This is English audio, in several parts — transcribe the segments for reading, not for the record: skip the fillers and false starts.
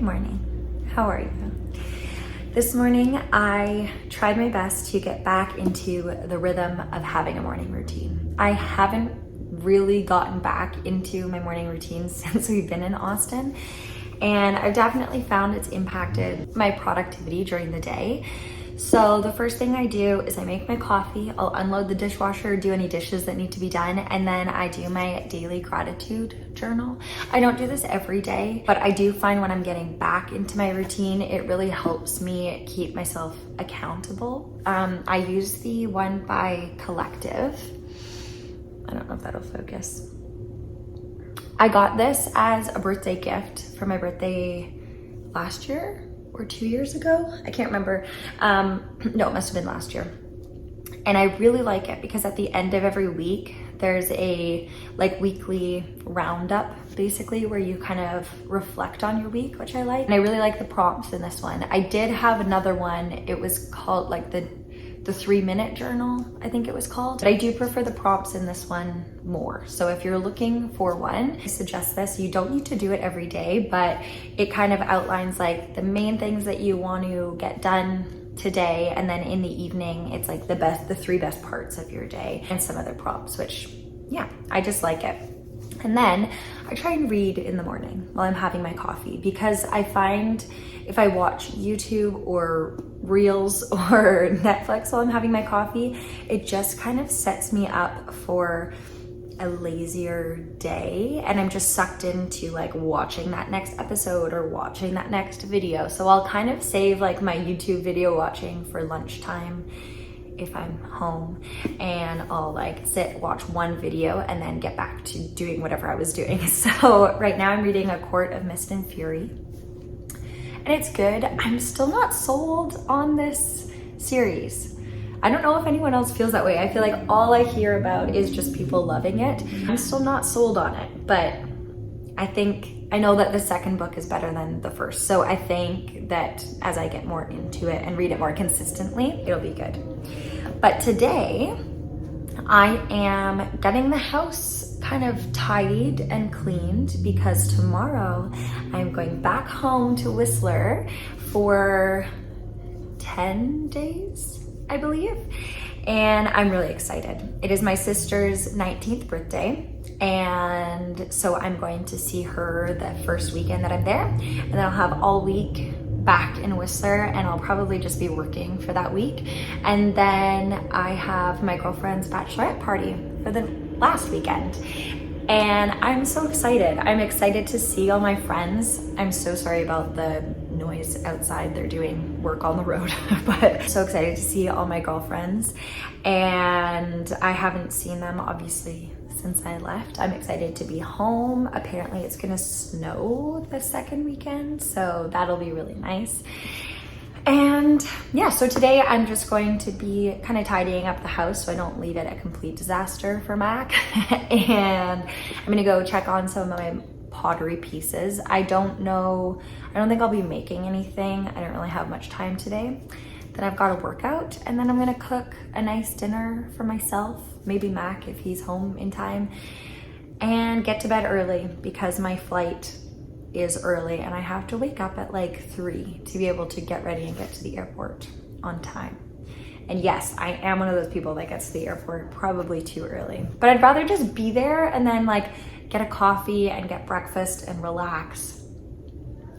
Good morning. How are you? This morning, I tried my best to get back into the rhythm of having a morning routine. I haven't really gotten back into my morning routine since we've been in Austin, and I've definitely found it's impacted my productivity during the day. So the first thing I do is I make my coffee, I'll unload the dishwasher, do any dishes that need to be done, and then I do my daily gratitude journal. I don't do this every day, but I do find when I'm getting back into my routine, it really helps me keep myself accountable. I use the one by Collective. I don't know if that'll focus. I got this as a birthday gift for my birthday last year or 2 years ago. I can't remember. No, it must have been last year. And I really like it because at the end of every week, there's a weekly roundup basically where you kind of reflect on your week, which I like. And I really like the prompts in this one. I did have another one. It was called the 3-minute journal, I think it was called. But I do prefer the prompts in this one more. So if you're looking for one, I suggest this. You don't need to do it every day, but it kind of outlines the main things that you want to get done today. And then in the evening, it's the 3 best parts of your day and some other prompts, which yeah, I just like it. And then I try and read in the morning while I'm having my coffee, because I find if I watch YouTube or Reels or Netflix while I'm having my coffee, it just kind of sets me up for a lazier day, and I'm just sucked into watching that next episode or watching that next video. So I'll kind of save my YouTube video watching for lunchtime if I'm home, and I'll sit, watch one video, and then get back to doing whatever I was doing. So right now I'm reading A Court of Mist and Fury, and it's good. I'm still not sold on this series. I don't know if anyone else feels that way. I feel like all I hear about is just people loving it. I'm still not sold on it, but I know that the second book is better than the first. So I think that as I get more into it and read it more consistently, it'll be good. But today I am getting the house kind of tidied and cleaned, because tomorrow I'm going back home to Whistler for 10 days, I believe. And I'm really excited. It is my sister's 19th birthday. And so I'm going to see her the first weekend that I'm there. And then I'll have all week back in Whistler, and I'll probably just be working for that week. And then I have my girlfriend's bachelorette party for the last weekend. And I'm so excited. I'm excited to see all my friends. I'm so sorry about the noise outside. They're doing work on the road, but so excited to see all my girlfriends. And I haven't seen them obviously since I left. I'm excited to be home. Apparently it's gonna snow the second weekend, so that'll be really nice. And yeah, so today I'm just going to be kind of tidying up the house so I don't leave it a complete disaster for Mac. And I'm gonna go check on some of my pottery pieces. I don't think I'll be making anything. I don't really have much time today. Then I've got a workout, and then I'm gonna cook a nice dinner for myself, maybe Mac if he's home in time, and get to bed early because my flight is early and I have to wake up at 3 to be able to get ready and get to the airport on time. And yes, I am one of those people that gets to the airport probably too early, but I'd rather just be there and then get a coffee and get breakfast and relax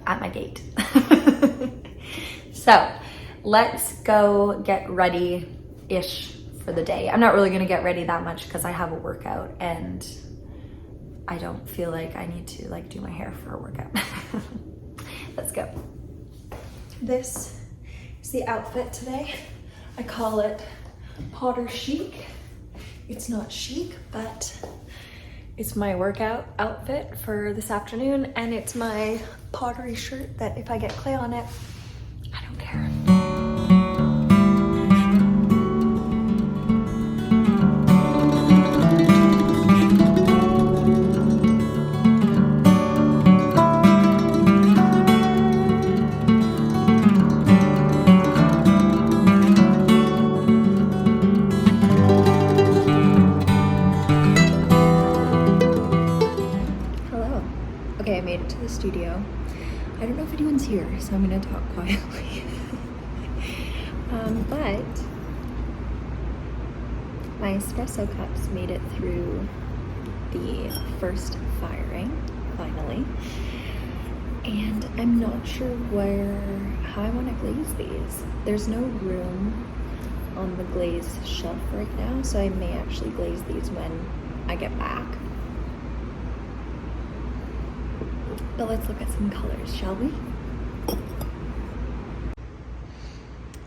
at my gate. So let's go get ready-ish for the day. I'm not really gonna get ready that much because I have a workout and I don't feel like I need to do my hair for a workout. Let's go. This is the outfit today. I call it Potter chic. It's not chic, but it's my workout outfit for this afternoon, and it's my pottery shirt that if I get clay on it, I don't care. I don't know if anyone's here, so I'm gonna talk quietly. But my espresso cups made it through the first firing, finally. And I'm not sure how I want to glaze these. There's no room on the glaze shelf right now, so I may actually glaze these when I get back. But let's look at some colors, shall we?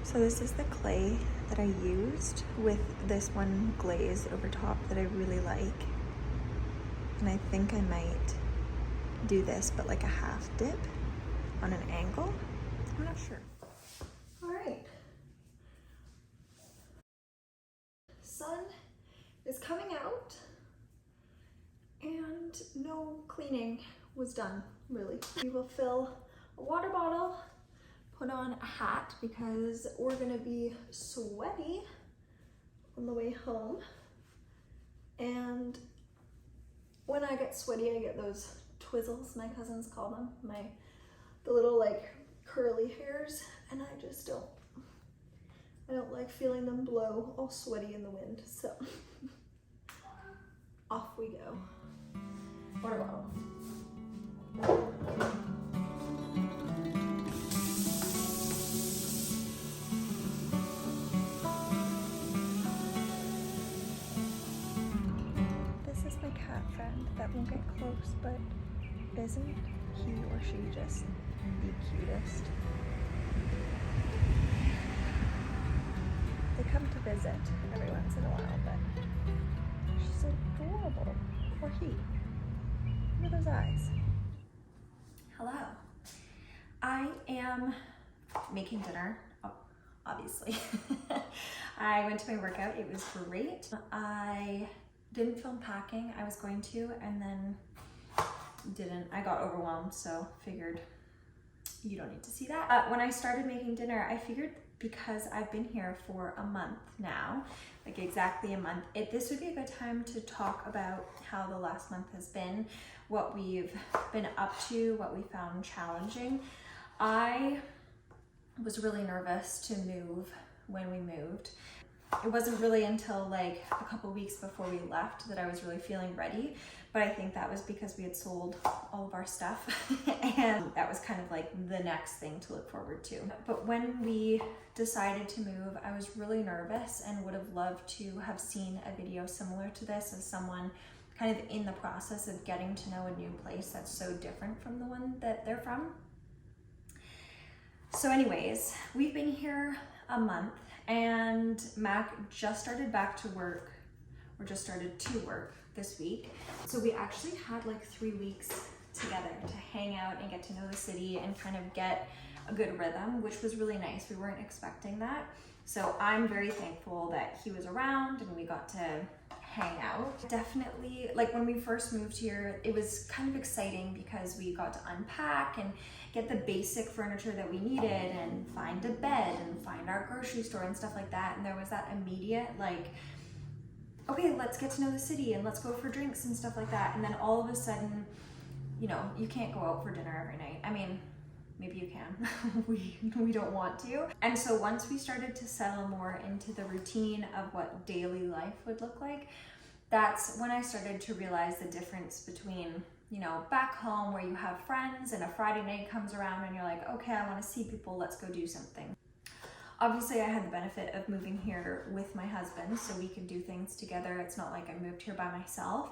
So this is the clay that I used with this one glaze over top that I really like. And I think I might do this, but like a half dip on an angle. I'm not sure. All right. Sun is coming out and no cleaning was done, really. We will fill a water bottle, put on a hat because we're gonna be sweaty on the way home. And when I get sweaty, I get those twizzles, my cousins call them, the little like curly hairs, and I just don't like feeling them blow all sweaty in the wind, so off we go. Water bottle. This is my cat friend that won't get close, but isn't he or she just the cutest? They come to visit every once in a while, but she's adorable. Or he. Look at those eyes. Hello. I am making dinner, obviously. I went to my workout, it was great. I didn't film packing, I was going to, and then didn't. I got overwhelmed, so figured you don't need to see that. When I started making dinner, I figured because I've been here for a month now, like exactly a month, this would be a good time to talk about how the last month has been, what we've been up to, what we found challenging. I was really nervous to move when we moved. It wasn't really until like a couple weeks before we left that I was really feeling ready, but I think that was because we had sold all of our stuff and that was kind of like the next thing to look forward to. But when we decided to move, I was really nervous and would have loved to have seen a video similar to this as someone kind of in the process of getting to know a new place that's so different from the one that they're from. So anyways, we've been here a month and Mac just started back to work, or just started to work this week. So we actually had like 3 weeks together to hang out and get to know the city and kind of get a good rhythm, which was really nice. We weren't expecting that. So I'm very thankful that he was around and we got to hang out. Definitely, like when we first moved here, it was kind of exciting because we got to unpack and get the basic furniture that we needed and find a bed and find our grocery store and stuff like that. And there was that immediate like, okay, let's get to know the city and let's go for drinks and stuff like that. And then all of a sudden, you know, you can't go out for dinner every night. I mean, maybe you can, we don't want to. And so once we started to settle more into the routine of what daily life would look like, that's when I started to realize the difference between, you know, back home where you have friends and a Friday night comes around and you're like, okay, I want to see people, let's go do something. Obviously I had the benefit of moving here with my husband so we could do things together. It's not like I moved here by myself,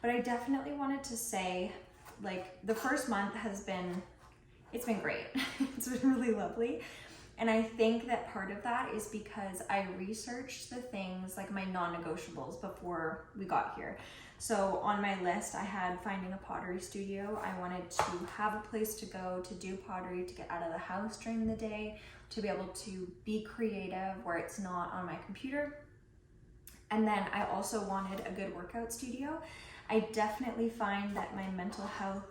but I definitely wanted to say, like, the first month it's been great. It's been really lovely. And I think that part of that is because I researched the things, like my non-negotiables, before we got here. So on my list, I had finding a pottery studio. I wanted to have a place to go to do pottery, to get out of the house during the day, to be able to be creative where it's not on my computer. And then I also wanted a good workout studio. I definitely find that my mental health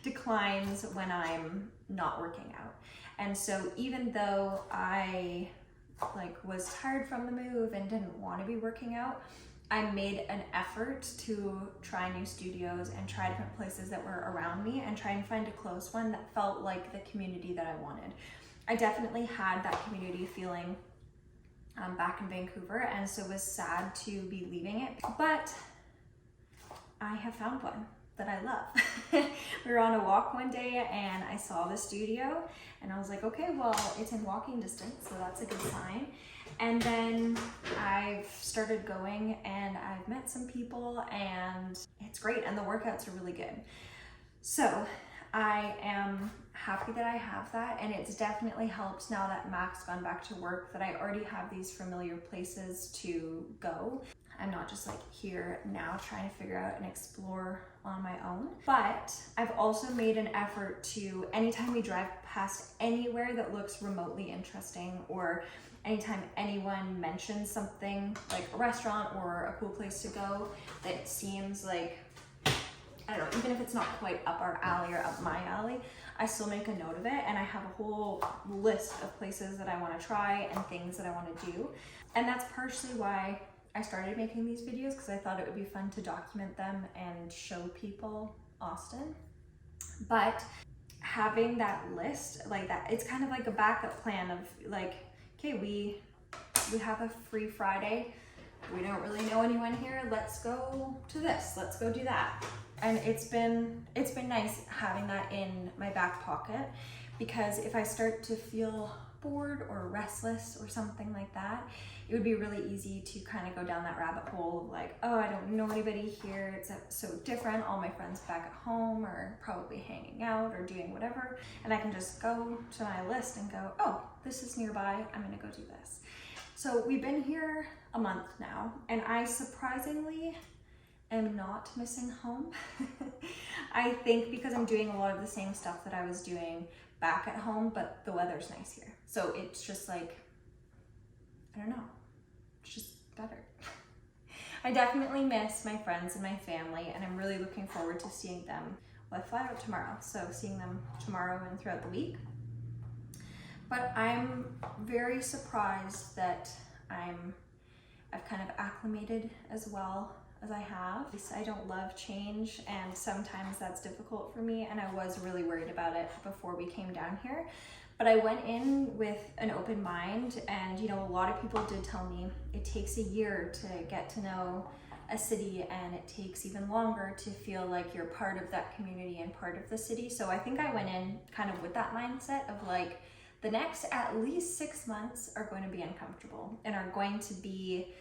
declines when I'm not working out. And so even though I was tired from the move and didn't want to be working out, I made an effort to try new studios and try different places that were around me and try and find a close one that felt like the community that I wanted. I definitely had that community feeling back in Vancouver, and so was sad to be leaving it, but I have found one that I love. We were on a walk one day and I saw the studio and I was like, okay, well, it's in walking distance, so that's a good sign. And then I've started going and I've met some people and it's great, and the workouts are really good. So I am happy that I have that, and it's definitely helped now that Mac's gone back to work that I already have these familiar places to go. I'm not just like here now trying to figure out and explore on my own. But I've also made an effort to, anytime we drive past anywhere that looks remotely interesting, or anytime anyone mentions something like a restaurant or a cool place to go that seems like, I don't know, even if it's not quite up our alley or up my alley, I still make a note of it, and I have a whole list of places that I want to try and things that I want to do. And that's partially why I started making these videos, because I thought it would be fun to document them and show people Austin. But having that list like that, it's kind of like a backup plan of like, okay, we have a free Friday, we don't really know anyone here, let's go to this, let's go do that. And it's been nice having that in my back pocket, because if I start to feel bored or restless or something like that, it would be really easy to kind of go down that rabbit hole of like, oh, I don't know anybody here, it's so different, all my friends back at home are probably hanging out or doing whatever, and I can just go to my list and go, oh, this is nearby, I'm gonna go do this. So we've been here a month now, and I surprisingly am not missing home. I think because I'm doing a lot of the same stuff that I was doing back at home, but the weather's nice here. So it's just like, I don't know, it's just better. I definitely miss my friends and my family, and I'm really looking forward to seeing them. Well, I fly out tomorrow, so seeing them tomorrow and throughout the week. But I'm very surprised that I've kind of acclimated as well as I have. I don't love change, and sometimes that's difficult for me, and I was really worried about it before we came down here. But I went in with an open mind, and you know, a lot of people did tell me it takes a year to get to know a city, and it takes even longer to feel like you're part of that community and part of the city. So I think I went in kind of with that mindset of like, the next at least 6 months are going to be uncomfortable and are going to be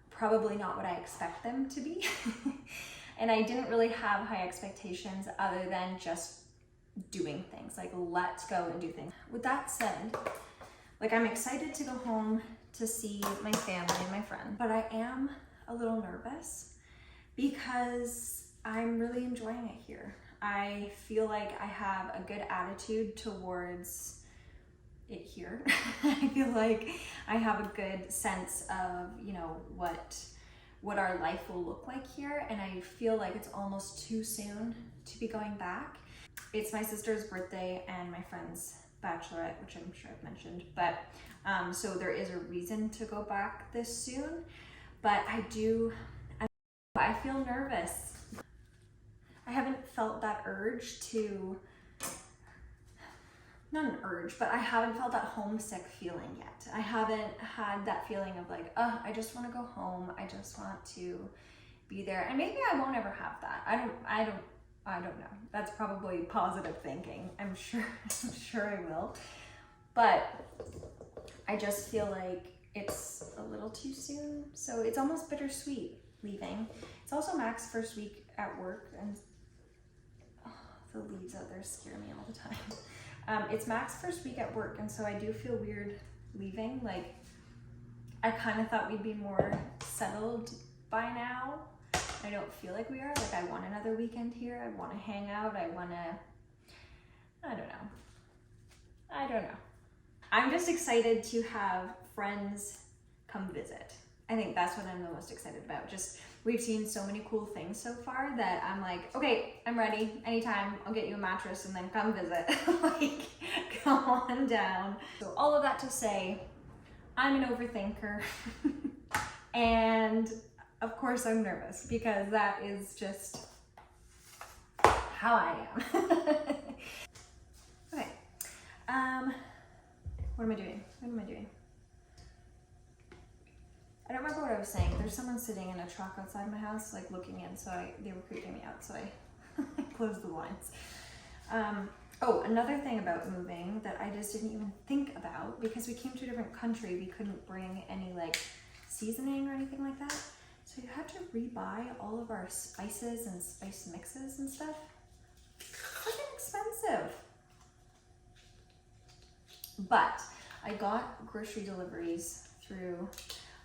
probably not what I expect them to be. And I didn't really have high expectations other than just doing things, like let's go and do things. With that said, like I'm excited to go home to see my family and my friend, but I am a little nervous because I'm really enjoying it here. I feel like I have a good attitude towards it here. I feel like I have a good sense of, you know, what our life will look like here, and I feel like it's almost too soon to be going back. It's my sister's birthday and my friend's bachelorette, which I'm sure I've mentioned, but so there is a reason to go back this soon, but I feel nervous. I haven't felt that urge to, not an urge, but I haven't felt that homesick feeling yet. I haven't had that feeling of like, oh, I just want to go home. I just want to be there. And maybe I won't ever have that. I don't know. That's probably positive thinking. I'm sure I will. But I just feel like it's a little too soon. So it's almost bittersweet leaving. It's also Mac's first week at work, and the leaves out there scare me all the time. It's Mac's first week at work, and so I do feel weird leaving. Like, I kind of thought we'd be more settled by now. I don't feel like we are. Like, I want another weekend here. I want to hang out. I don't know. I'm just excited to have friends come visit. I think that's what I'm the most excited about. Just, we've seen so many cool things so far that I'm like, okay, I'm ready. Anytime, I'll get you a mattress and then come visit. Like, come on down. So all of that to say, I'm an overthinker. And Of course I'm nervous because that is just how I am. Okay. What am I doing? I don't remember what I was saying. There's someone sitting in a truck outside my house, like looking in, so they were creeping me out, so I closed the blinds. Oh, another thing about moving that I just didn't even think about, because we came to a different country, we couldn't bring any like seasoning or anything like that. So you had to rebuy all of our spices and spice mixes and stuff. Freaking expensive. But I got grocery deliveries through,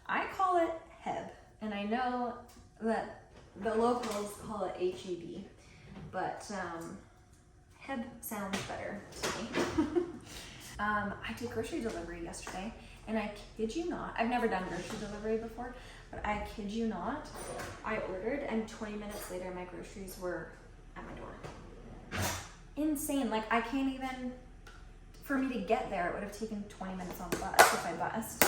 I call it Heb, and I know that the locals call it HEB, but Heb sounds better to me. I did grocery delivery yesterday, and I kid you not, I've never done grocery delivery before, but I kid you not, I ordered and 20 minutes later my groceries were at my door. Insane. Like, I can't even, for me to get there, it would have taken 20 minutes on the bus if I bused.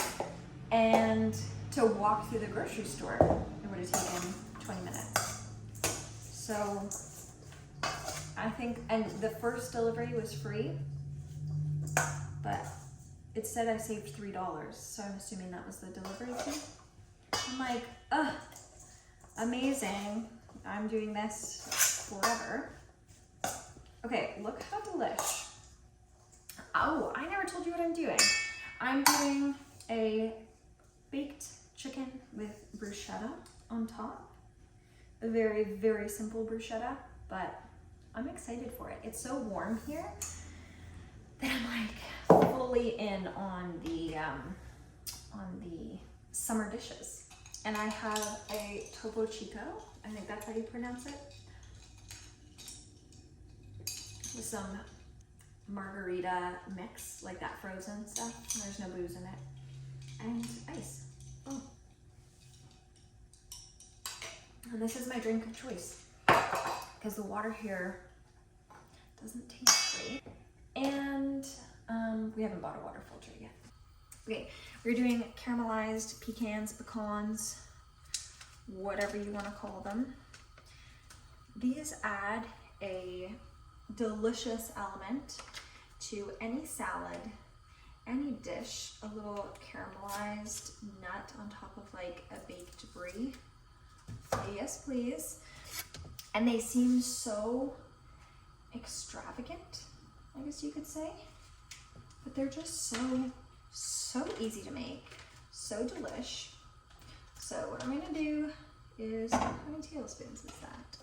And to walk through the grocery store, it would have taken 20 minutes. So I think, and the first delivery was free, but it said I saved $3. So I'm assuming that was the delivery fee. I'm like, ugh, amazing. I'm doing this forever. Okay, look how delish. Oh, I never told you what I'm doing. I'm doing a baked chicken with bruschetta on top. A very, very simple bruschetta, but I'm excited for it. It's so warm here that I'm like fully in on the summer dishes. And I have a Topo Chico, I think that's how you pronounce it, with some margarita mix, like that frozen stuff. There's no booze in it. And ice. Oh. And this is my drink of choice, because the water here doesn't taste great. And we haven't bought a water filter yet. Okay, we're doing caramelized pecans, whatever you want to call them. These add a delicious element to any salad, any dish. A little caramelized nut on top of like a baked brie. Yes, please. And they seem so extravagant, I guess you could say, but they're just so easy to make, so delish. So what I'm gonna do is, how many tablespoons is that?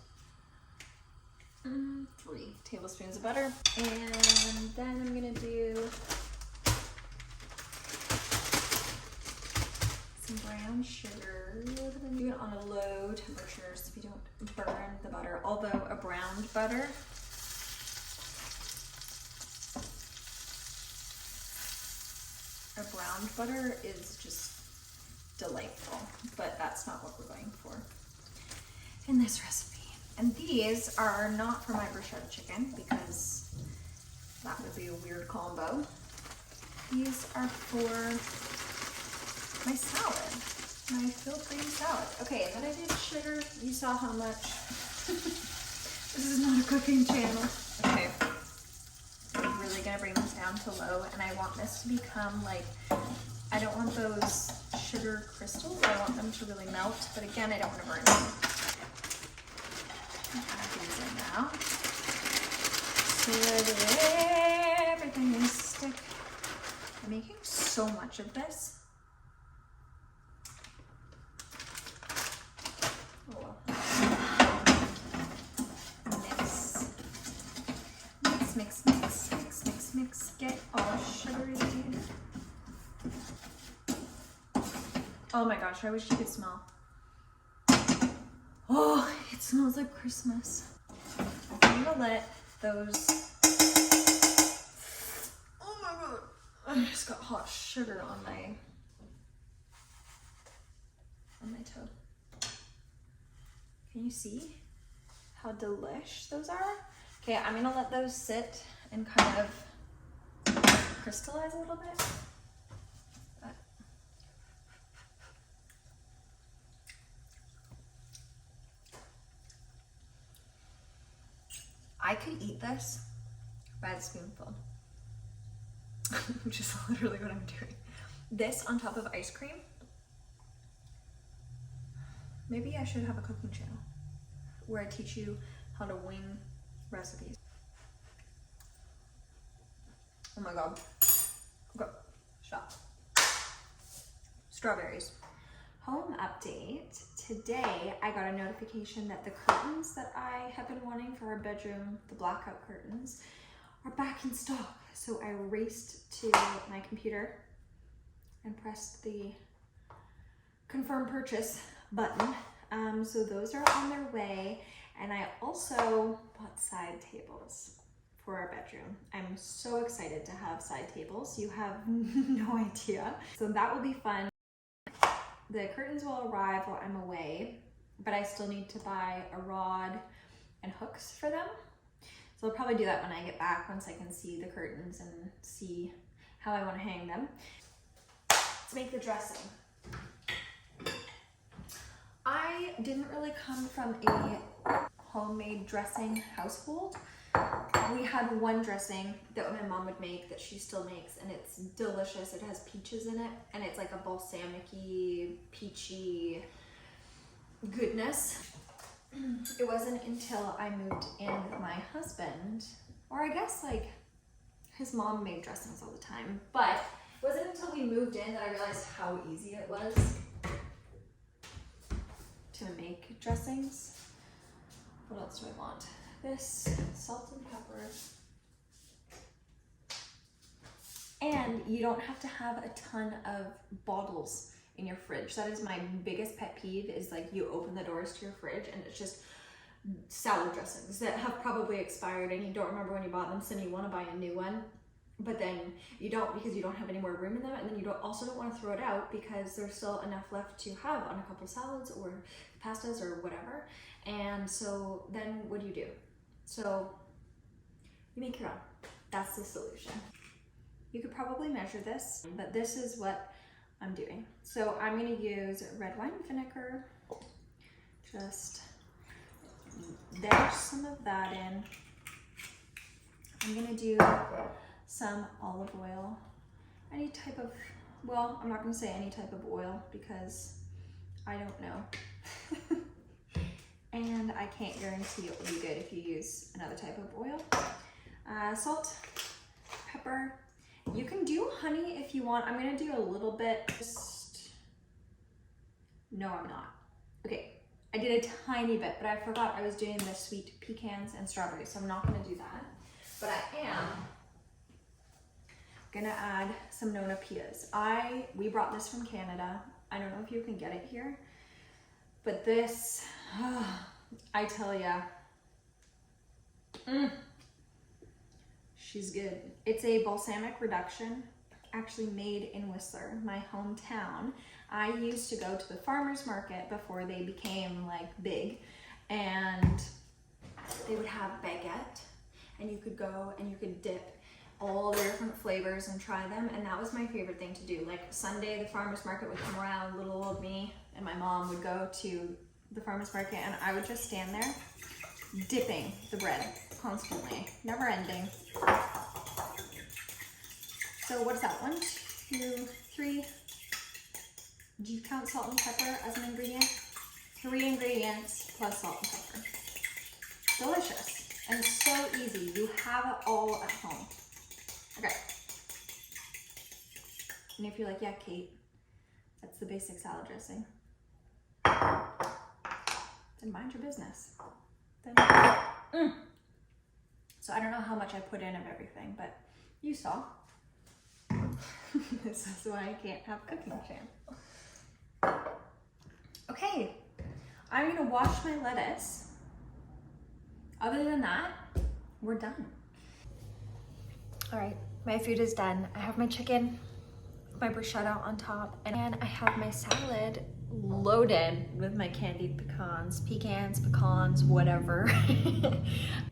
3 tablespoons of butter. And then I'm gonna do some brown sugar. Do it on a low temperature so you don't burn the butter, although a browned butter is just delightful, but that's not what we're going for in this recipe. And these are not for my bruschetta chicken because that would be a weird combo. These are for my salad, my filled green salad. Okay, and then I did sugar. You saw how much. This is not a cooking channel. Okay, I'm really gonna bring this down to low, and I want this to become like, I don't want those sugar crystals. I want them to really melt, but again, I don't want to burn them. Add these in now so that everything will stick. I'm making so much of this. Oh, mix. Get all sugary. Oh my gosh, I wish you could smell. Oh, it smells like Christmas. I'm gonna let those, oh my god, I just got hot sugar on my toe. Can you see how delish those are? Okay, I'm gonna let those sit and kind of crystallize a little bit. I could eat this by the spoonful, which is literally what I'm doing. This on top of ice cream. Maybe I should have a cooking channel where I teach you how to wing recipes. Oh my god. Okay, stop. Strawberries. Home update. Today I got a notification that the curtains that I have been wanting for our bedroom, the blackout curtains, are back in stock. So I raced to my computer and pressed the confirm purchase button. So those are on their way. And I also bought side tables for our bedroom. I'm so excited to have side tables. You have no idea. So that will be fun. The curtains will arrive while I'm away, but I still need to buy a rod and hooks for them. So I'll probably do that when I get back, once I can see the curtains and see how I want to hang them. Let's make the dressing. I didn't really come from a homemade dressing household. We had one dressing that my mom would make that she still makes, and it's delicious. It has peaches in it, and it's like a balsamic-y, peachy goodness. It wasn't until I moved in with my husband, or I guess like his mom made dressings all the time, but it wasn't until we moved in that I realized how easy it was to make dressings. What else do I want? This, salt and pepper. And you don't have to have a ton of bottles in your fridge. That is my biggest pet peeve, is like you open the doors to your fridge and it's just salad dressings that have probably expired and you don't remember when you bought them, so you want to buy a new one. But then you don't, because you don't have any more room in them, and then you also don't want to throw it out because there's still enough left to have on a couple salads or pastas or whatever. And so then what do? So you make your own. That's the solution. You could probably measure this, but this is what I'm doing. So I'm gonna use red wine vinegar. Just dash some of that in. I'm gonna do some olive oil, any type of, well, I'm not gonna say any type of oil because I don't know. And I can't guarantee it will be good if you use another type of oil. Salt, pepper. You can do honey if you want. I'm gonna do a little bit, no, I'm not. Okay, I did a tiny bit, but I forgot I was doing the sweet pecans and strawberries, so I'm not gonna do that. But I am gonna add some Nona Pias. We brought this from Canada. I don't know if you can get it here, but this, I tell ya, she's good. It's a balsamic reduction, actually made in Whistler, my hometown. I used to go to the farmer's market before they became like big, and they would have baguette, and you could go and you could dip all the different flavors and try them, and that was my favorite thing to do. Like Sunday, the farmer's market would come around, little old me and my mom would go to the farmer's market, and I would just stand there dipping the bread constantly, never ending. So what's that? 1, 2, 3. Do you count salt and pepper as an ingredient? 3 ingredients plus salt and pepper. Delicious and so easy. You have it all at home. Okay. And if you're like, yeah, Kate, that's the basic salad dressing, then mind your business. Then, So I don't know how much I put in of everything, but you saw. This is why I can't have cooking channel. Okay, I'm gonna wash my lettuce. Other than that, we're done. All right, my food is done. I have my chicken, my bruschetta on top, and I have my salad loaded with my candied pecans, whatever.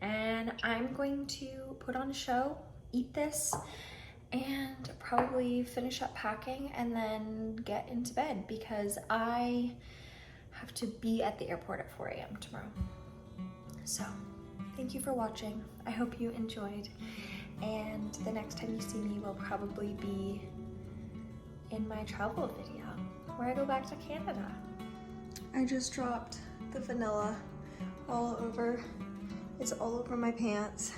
And I'm going to put on a show, eat this, and probably finish up packing and then get into bed because I have to be at the airport at 4 a.m. tomorrow. So thank you for watching. I hope you enjoyed. And the next time you see me will probably be in my travel video where I go back to Canada. I just dropped the vanilla all over. It's all over my pants.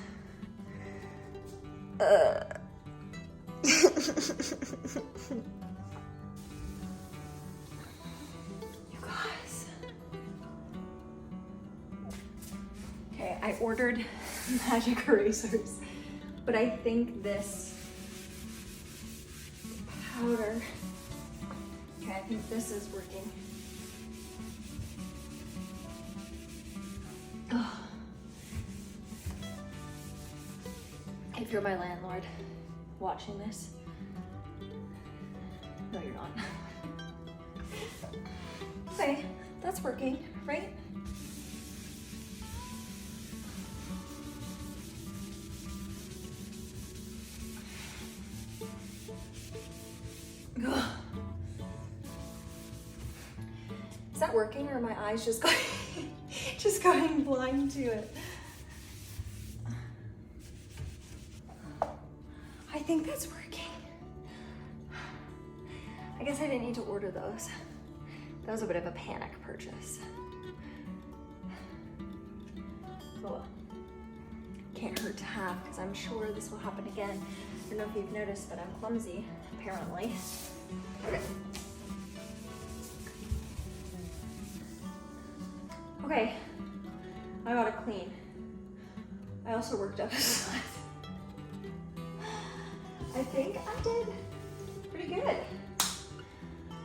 You guys. Okay, I ordered magic erasers, but I think this powder, okay, I think this is working. Oh. If you're my landlord watching this, no, you're not. Okay, that's working, right? Ugh. Is that working, or are my eyes just going, just going blind to it? I think that's working. I guess I didn't need to order those. That was a bit of a panic purchase. Oh well. Can't hurt to have, because I'm sure this will happen again. I don't know if you've noticed, but I'm clumsy, apparently. Okay. Okay, I gotta clean. I also worked up a sweat. I think I did pretty good.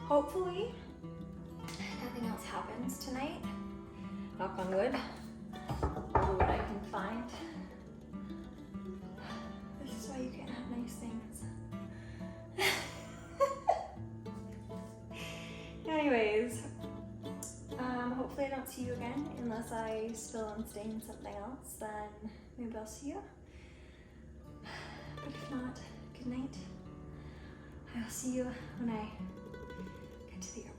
Hopefully, nothing else happens tonight. Knock on wood. I'll do what I can find. This is why you can't have nice things. Anyways, hopefully I don't see you again unless I spill and stain something else, then maybe I'll see you. But if not, good night. I'll see you when I get to the airport.